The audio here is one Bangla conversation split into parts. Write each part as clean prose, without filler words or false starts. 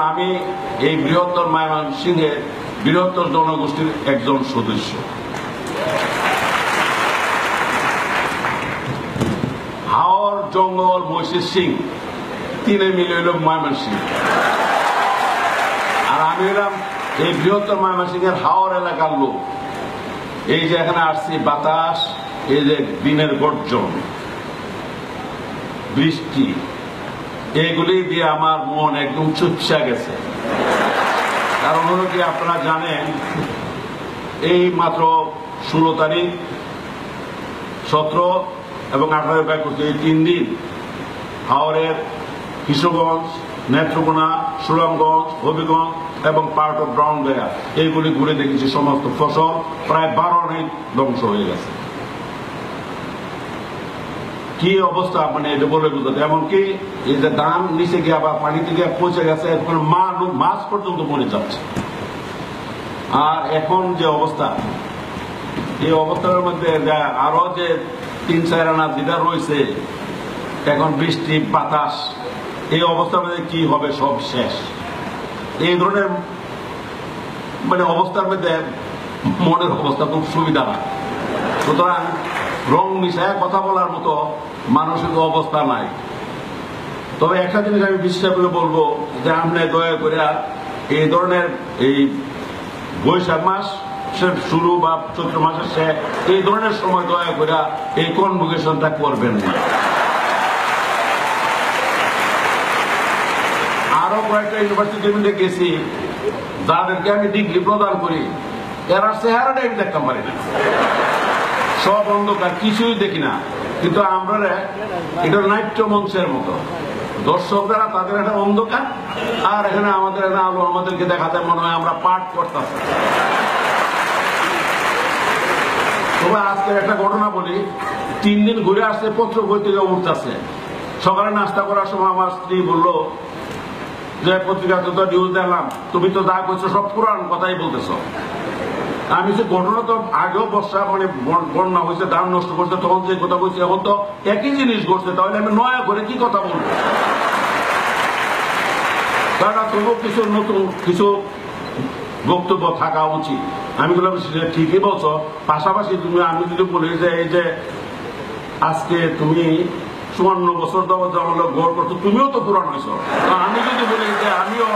আমি এই বৃহত্তর ময়মনসিংহের বৃহত্তর জনগোষ্ঠীর একজন সদস্য। হাওর, জঙ্গল, মহিষের সিং তিনে মিলে হইল ময়মনসিংহ। আর আমি হইলাম এই বৃহত্তর ময়মনসিংহের হাওর এলাকার লোক। এই যে এখানে আসছি, বাতাস, এই যে দিনের গর্জন, বৃষ্টি, এইগুলি দিয়ে আমার মন একদম চুপসা গেছে। কারণ হলো কি, আপনারা জানেন এই মাত্র 16 তারিখ, 17 এবং 18 করছে, এই 3 দিন হাওরের কিশোরগঞ্জ, নেত্রকোনা, সুনামগঞ্জ, হবিগঞ্জ এবং পার্ট অফ ব্রাউনবেড়া এইগুলি ঘুরে দেখেছি। সমস্ত ফসল প্রায় 12 অনেক ধ্বংস হয়ে গেছে। কি অবস্থা, মানে এটা বলে বুঝতে, এমনকি এই যে ধান নিচে গিয়ে আবার পানিতে গিয়ে পৌঁছে গেছে, এখন মাছ পর্যন্ত মরে যাচ্ছে। আর এখন যে অবস্থা, এই অবস্থার মধ্যে আরো যে 3-4 আনা যেটা রয়েছে, এখন বৃষ্টি, বাতাস, এই অবস্থার মধ্যে কি হবে, সব শেষ। এই ধরনের মানে অবস্থার মধ্যে মনের অবস্থা খুব সুবিধা না। সুতরাং রং মিশায় কথা বলার মতো মানসিক অবস্থা নাই। তবে একটা জিনিস আমি বিশ্বাস করে বলবো যে আপনি দয়া করে এই ধরনের এই বৈশাখ মাস শুরু বা চৈত্র মাসের শেষ, এই ধরনের সময় দয়া করে এই কনভোকেশনটা করবেন না। আরো কয়েকটা ইউনিভার্সিটির মধ্যে গেছি, যাদেরকে আমি ডিগ্রি প্রদান করি, এরা চেহারাটা আমি দেখতে পারি না, সব অন্ধকার, কিছুই দেখি না। কিন্তু আমরা এটা নাট্য মঞ্চের মতো, দর্শকরা তাদের একটা অন্ধকার, আর এখানে আমাদের একটা আলো, আমাদেরকে দেখাতে মনে হয় আমরা পাঠ করতেছি। তবে আজকের একটা ঘটনা বলি, 3 দিন ঘুরে আসছে, পত্র পত্রিকা উঠতেছে। সকালে নাস্তা করার সময় আমার স্ত্রী বললো যে পত্রিকাতে তো নিউজ দেখলাম, তুমি তো যা করছো সব পুরান কথাই বলতেছো। আমি যে ঘটনা তো আগেও বর্ষা মানে বন্যা হয়েছে, ধান নষ্ট করছে, তখন যে কথা বলছি, এখন তো একই জিনিস ঘটছে, তাহলে আমি নয়া করে কি কথা বলবো? তারা তবু কিছু নতুন কিছু বক্তব্য থাকা উচিত। আমি বললাম ঠিকই বলছো, পাশাপাশি তুমি, আমি যদি বলি যে এই যে আজকে তুমি 54 বছর গড় করছো, তুমিও তো পুরান হয়েছো, আমি যদি বলি যে আমিও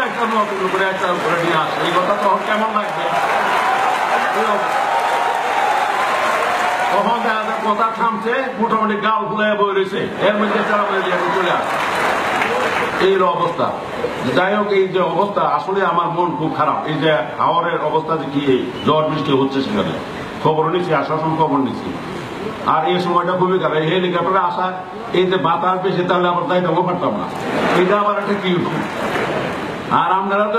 একটা নতুন করে একটা করে নিয়ে আসি, এই কথা তখন কেমন লাগবে? তখন কথা থামছে, মোটামুটি গাল ফুলাই বই রয়েছে, এর মধ্যে চলে আসে। এই অবস্থা। যাই হোক, এই যে অবস্থা, আসলে আমার মন খুব খারাপ। এই যে হাওরের অবস্থা, যে কি ঝড় বৃষ্টি হচ্ছে, সেখানে খবর নিচ্ছি, আসার সময় খবর নিচ্ছি। আর এই সময়টা খুবই খারাপ, হেলিকপ্টারে আসা, এই যে বাতাস বেশি, তাহলে আবার তাই দেবো পারতাম না, এটা আবার একটা কি। আর আপনারা তো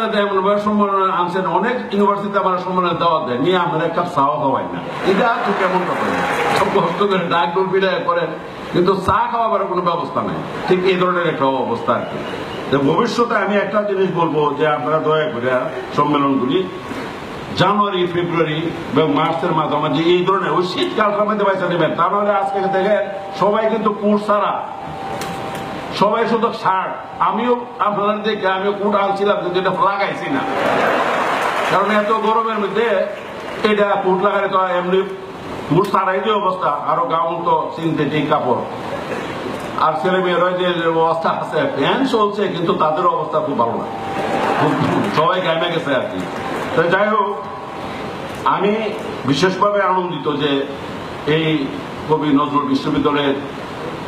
সম্মেলন আনছেন, অনেক ইউনিভার্সিটিতে আমার সম্মেলনে দেওয়া দেয়, নিয়ে আপনারা একটা চা খাওয়াই না, এটা তো কেমন কথা, সব কষ্ট করে ডাক ডোর বিদায় করেন, কিন্তু চা খাওয়াবার কোনো ব্যবস্থা নেই। ঠিক এই ধরনের একটা অবস্থা আর কি। ভবিষ্যতে আমি একটা জিনিস বলবো যে আপনারা দয়া করে সম্মেলনগুলি জানুয়ারি, ফেব্রুয়ারি এবং মার্চের মাঝামাঝি এই ধরনের ওই শীতকালটার মধ্যে পয়সা নেবেন। তা নাহলে আজকে দেখেন সবাই কিন্তু কোট ছাড়া, সবাই শুধু শার্ট। আমিও আপনাদের দেখে আমিও কোট আনছিলাম, কিন্তু এটা লাগাইছি না, কারণ এত গরমের মধ্যে এটা কোট লাগালে তো এমনি কোট ছাড়াই যে অবস্থা, আরো গাউন তো সিনথেটিক কাপড়। আর ছেলে মেয়েরা যে অবস্থা আছে, ফ্যান চলছে, কিন্তু তাদের অবস্থা খুব ভালো না, সবাই গামে গেছে আর কি। যাই হোক, আমি বিশেষভাবে আনন্দিত যে এই কবি নজরুল বিশ্ববিদ্যালয়ের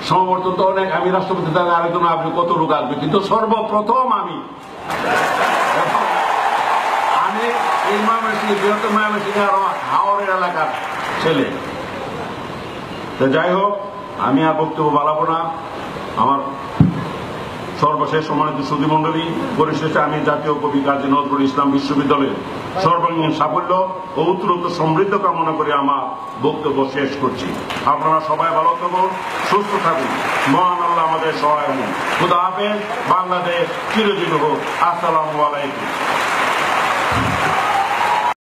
সমর্থন তো অনেক, আমি রাষ্ট্রপতি তাদের আরেকজন আপনি কত লোক আসবে, কিন্তু সর্বপ্রথম আমি এই ময়মনসিংহ, বৃহত্তর ময়মনসিংহ আরো হাওরের এলাকার ছেলে। যাই হোক, আমি আর বক্তব্য বাড়াবো না। আমার সর্বশেষ সম্মানিত সুধীমণ্ডলী, পরিশেষে আমি জাতীয় কবি কাজী নজরুল ইসলাম বিশ্ববিদ্যালয়ের সর্বাঙ্গীন সাফল্য ও উত্তরোত্তর সমৃদ্ধ কামনা করে আমার বক্তব্য শেষ করছি। আপনারা সবাই ভালো থাকুন, সুস্থ থাকুন, মহান আল্লাহ আমাদের সহায় হন। খুদা হাফেজ। বাংলাদেশ চিরজীবী হোক। আসসালামু আলাইকুম।